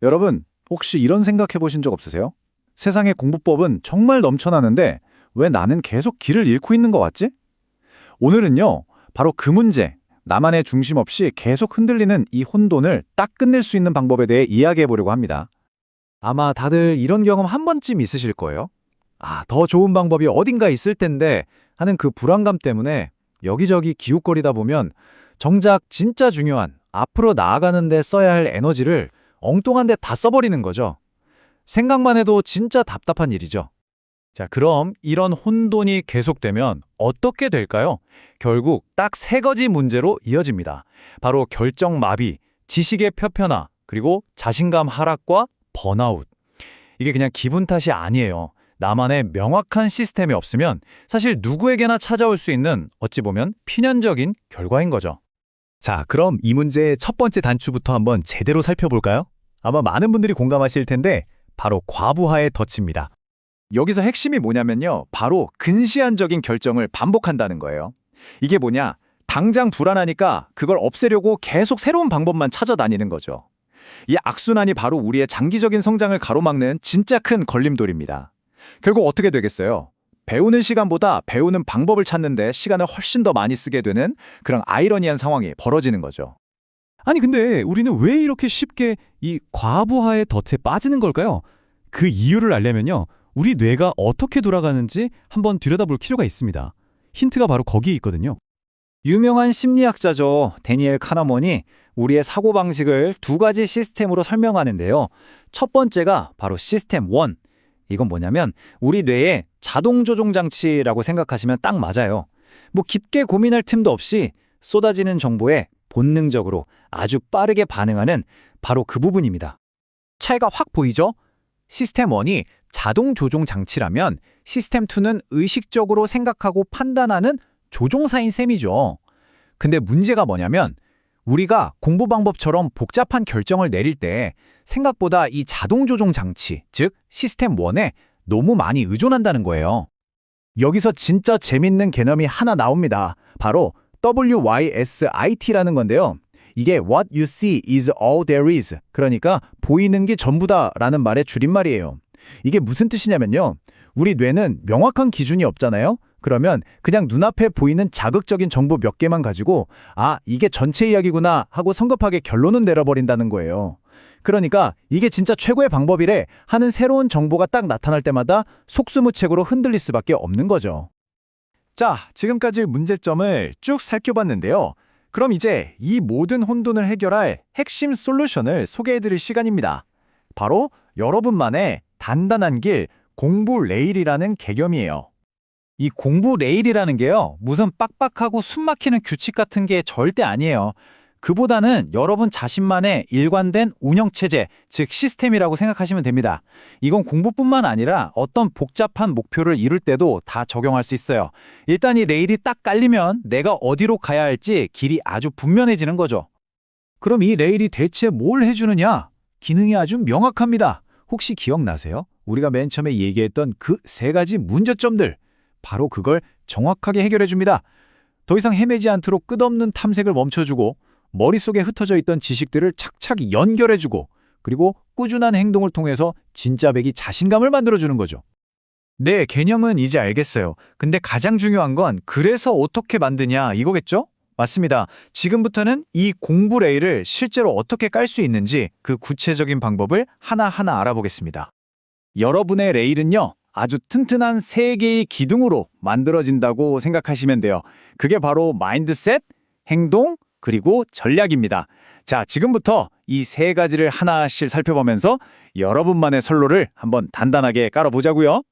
여러분, 혹시 이런 생각해 보신 적 없으세요? 세상의 공부법은 정말 넘쳐나는데 왜 나는 계속 길을 잃고 있는 것 같지? 오늘은요, 바로 그 문제, 나만의 중심 없이 계속 흔들리는 이 혼돈을 딱 끝낼 수 있는 방법에 대해 이야기해 보려고 합니다. 아마 다들 이런 경험 한 번쯤 있으실 거예요. 더 좋은 방법이 어딘가 있을 텐데 하는 그 불안감 때문에 여기저기 기웃거리다 보면 정작 진짜 중요한 앞으로 나아가는 데 써야 할 에너지를 엉뚱한 데 다 써버리는 거죠. 생각만 해도 진짜 답답한 일이죠. 자, 그럼 이런 혼돈이 계속되면 어떻게 될까요? 결국 딱 세 가지 문제로 이어집니다. 바로 결정 마비, 지식의 표편화, 그리고 자신감 하락과 번아웃. 이게 그냥 기분 탓이 아니에요. 나만의 명확한 시스템이 없으면 사실 누구에게나 찾아올 수 있는 어찌 보면 필연적인 결과인 거죠. 자, 그럼 이 문제의 첫 번째 단추부터 한번 제대로 살펴볼까요? 아마 많은 분들이 공감하실 텐데 바로 과부하의 덫입니다. 여기서 핵심이 뭐냐면요, 바로 근시안적인 결정을 반복한다는 거예요. 이게 뭐냐, 당장 불안하니까 그걸 없애려고 계속 새로운 방법만 찾아다니는 거죠. 이 악순환이 바로 우리의 장기적인 성장을 가로막는 진짜 큰 걸림돌입니다. 결국 어떻게 되겠어요? 배우는 시간보다 배우는 방법을 찾는데 시간을 훨씬 더 많이 쓰게 되는 그런 아이러니한 상황이 벌어지는 거죠. 아니 근데 우리는 왜 이렇게 쉽게 이 과부하의 덫에 빠지는 걸까요? 그 이유를 알려면요, 우리 뇌가 어떻게 돌아가는지 한번 들여다볼 필요가 있습니다. 힌트가 바로 거기에 있거든요. 유명한 심리학자죠. 데니엘 카너먼이 우리의 사고방식을 두 가지 시스템으로 설명하는데요. 첫 번째가 바로 시스템 1. 이건 뭐냐면 우리 뇌의 자동 조종 장치라고 생각하시면 딱 맞아요. 뭐 깊게 고민할 틈도 없이 쏟아지는 정보에 본능적으로 아주 빠르게 반응하는 바로 그 부분입니다. 차이가 확 보이죠? 시스템 1이 자동 조종 장치라면 시스템 2는 의식적으로 생각하고 판단하는 조종사인 셈이죠. 근데 문제가 뭐냐면 우리가 공부 방법처럼 복잡한 결정을 내릴 때 생각보다 이 자동 조종 장치, 즉 시스템 1에 너무 많이 의존한다는 거예요. 여기서 진짜 재밌는 개념이 하나 나옵니다. 바로 WYSIT라는 건데요. 이게 What you see is all there is. 그러니까 보이는 게 전부다라는 말의 줄임말이에요. 이게 무슨 뜻이냐면요, 우리 뇌는 명확한 기준이 없잖아요. 그러면 그냥 눈앞에 보이는 자극적인 정보 몇 개만 가지고 이게 전체 이야기구나 하고 성급하게 결론은 내려버린다는 거예요. 그러니까 이게 진짜 최고의 방법이래 하는 새로운 정보가 딱 나타날 때마다 속수무책으로 흔들릴 수밖에 없는 거죠. 자, 지금까지 문제점을 쭉 살펴봤는데요. 그럼 이제 이 모든 혼돈을 해결할 핵심 솔루션을 소개해드릴 시간입니다. 바로 여러분만의 단단한 길, 공부 레일이라는 개념이에요. 이 공부 레일이라는 게요, 무슨 빡빡하고 숨막히는 규칙 같은 게 절대 아니에요. 그보다는 여러분 자신만의 일관된 운영체제, 즉 시스템이라고 생각하시면 됩니다. 이건 공부뿐만 아니라 어떤 복잡한 목표를 이룰 때도 다 적용할 수 있어요. 일단 이 레일이 딱 깔리면 내가 어디로 가야 할지 길이 아주 분명해지는 거죠. 그럼 이 레일이 대체 뭘 해주느냐? 기능이 아주 명확합니다. 혹시 기억나세요? 우리가 맨 처음에 얘기했던 그 세 가지 문제점들. 바로 그걸 정확하게 해결해 줍니다. 더 이상 헤매지 않도록 끝없는 탐색을 멈춰주고 머릿속에 흩어져 있던 지식들을 착착 연결해주고 그리고 꾸준한 행동을 통해서 진짜 배기 자신감을 만들어주는 거죠. 네, 개념은 이제 알겠어요. 근데 가장 중요한 건 그래서 어떻게 만드냐 이거겠죠? 맞습니다. 지금부터는 이 공부 레일을 실제로 어떻게 깔 수 있는지 그 구체적인 방법을 하나하나 알아보겠습니다. 여러분의 레일은요, 아주 튼튼한 세 개의 기둥으로 만들어진다고 생각하시면 돼요. 그게 바로 마인드셋, 행동, 그리고 전략입니다. 자, 지금부터 이 세 가지를 하나씩 살펴보면서 여러분만의 선로를 한번 단단하게 깔아보자고요.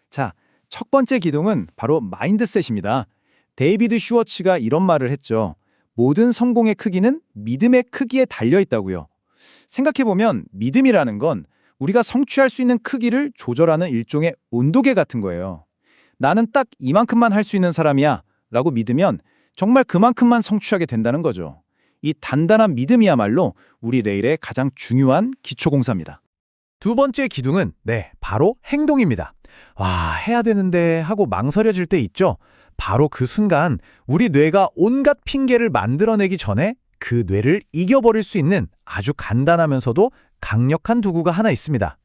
자, 첫 번째 기둥은 바로 마인드셋입니다. 데이비드 슈워츠가 이런 말을 했죠. 모든 성공의 크기는 믿음의 크기에 달려있다고요. 생각해보면 믿음이라는 건 우리가 성취할 수 있는 크기를 조절하는 일종의 온도계 같은 거예요. 나는 딱 이만큼만 할 수 있는 사람이야 라고 믿으면 정말 그만큼만 성취하게 된다는 거죠. 이 단단한 믿음이야말로 우리 레일의 가장 중요한 기초공사입니다. 두 번째 기둥은 바로 행동입니다. 해야 되는데 하고 망설여질 때 있죠. 바로 그 순간 우리 뇌가 온갖 핑계를 만들어내기 전에 그 뇌를 이겨버릴 수 있는 아주 간단하면서도 강력한 도구가 하나 있습니다.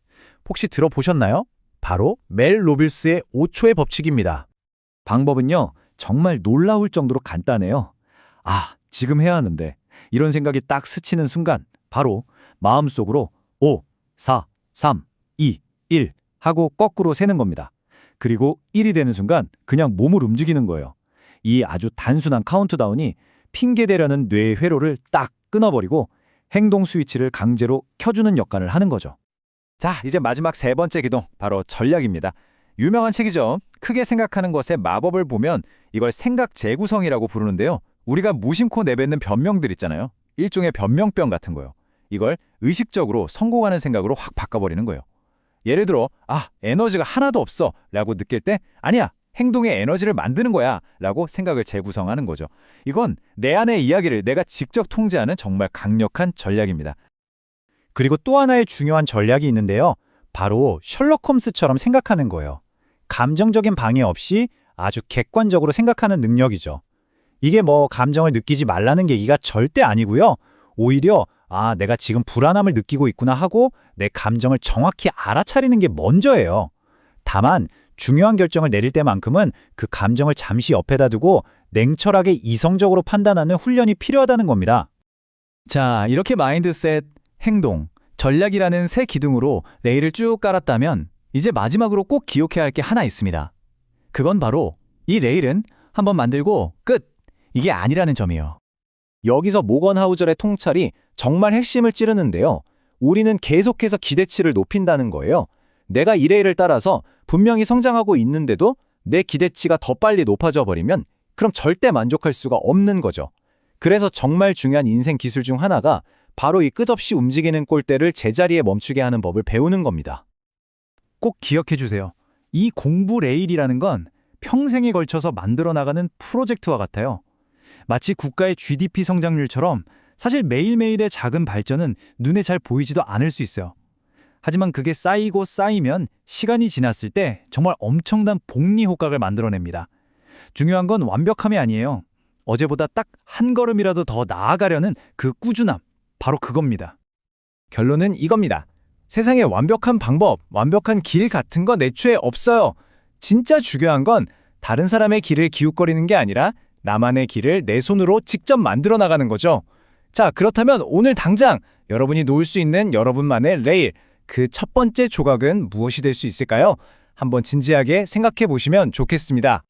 혹시 들어보셨나요? 바로 멜 로빌스의 5초의 법칙입니다. 방법은요, 정말 놀라울 정도로 간단해요. 아, 지금 해야 하는데. 이런 생각이 딱 스치는 순간, 바로 마음속으로 5, 4, 3, 2, 1 하고 거꾸로 세는 겁니다. 그리고 1이 되는 순간 그냥 몸을 움직이는 거예요. 이 아주 단순한 카운트다운이 핑계대려는 뇌의 회로를 딱 끊어버리고 행동 스위치를 강제로 켜주는 역할을 하는 거죠. 자, 이제 마지막 세 번째 기동, 바로 전략입니다. 유명한 책이죠. 크게 생각하는 것의 마법을 보면 이걸 생각 재구성이라고 부르는데요. 우리가 무심코 내뱉는 변명들 있잖아요. 일종의 변명병 같은 거요. 이걸 의식적으로 성공하는 생각으로 확 바꿔버리는 거예요. 예를 들어, 에너지가 하나도 없어 라고 느낄 때, 아니야, 행동에 에너지를 만드는 거야 라고 생각을 재구성하는 거죠. 이건 내 안의 이야기를 내가 직접 통제하는 정말 강력한 전략입니다. 그리고 또 하나의 중요한 전략이 있는데요. 바로 셜록 홈스처럼 생각하는 거예요. 감정적인 방해 없이 아주 객관적으로 생각하는 능력이죠. 이게 감정을 느끼지 말라는 얘기가 절대 아니고요. 오히려 내가 지금 불안함을 느끼고 있구나 하고 내 감정을 정확히 알아차리는 게 먼저예요. 다만 중요한 결정을 내릴 때만큼은 그 감정을 잠시 옆에다 두고 냉철하게 이성적으로 판단하는 훈련이 필요하다는 겁니다. 자, 이렇게 마인드셋, 행동, 전략이라는 세 기둥으로 레일을 쭉 깔았다면 이제 마지막으로 꼭 기억해야 할 게 하나 있습니다. 그건 바로 이 레일은 한번 만들고 끝! 이게 아니라는 점이에요. 여기서 모건하우절의 통찰이 정말 핵심을 찌르는데요. 우리는 계속해서 기대치를 높인다는 거예요. 내가 이 레일을 따라서 분명히 성장하고 있는데도 내 기대치가 더 빨리 높아져 버리면 그럼 절대 만족할 수가 없는 거죠. 그래서 정말 중요한 인생 기술 중 하나가 바로 이 끝없이 움직이는 꼴대를 제자리에 멈추게 하는 법을 배우는 겁니다. 꼭 기억해 주세요. 이 공부 레일이라는 건 평생에 걸쳐서 만들어 나가는 프로젝트와 같아요. 마치 국가의 GDP 성장률처럼 사실 매일매일의 작은 발전은 눈에 잘 보이지도 않을 수 있어요. 하지만 그게 쌓이고 쌓이면 시간이 지났을 때 정말 엄청난 복리 효과를 만들어냅니다. 중요한 건 완벽함이 아니에요. 어제보다 딱 한 걸음이라도 더 나아가려는 그 꾸준함, 바로 그겁니다. 결론은 이겁니다. 세상에 완벽한 방법, 완벽한 길 같은 건 애초에 없어요. 진짜 중요한 건 다른 사람의 길을 기웃거리는 게 아니라 나만의 길을 내 손으로 직접 만들어 나가는 거죠. 자, 그렇다면 오늘 당장 여러분이 놓을 수 있는 여러분만의 레일, 그 첫 번째 조각은 무엇이 될 수 있을까요? 한번 진지하게 생각해 보시면 좋겠습니다.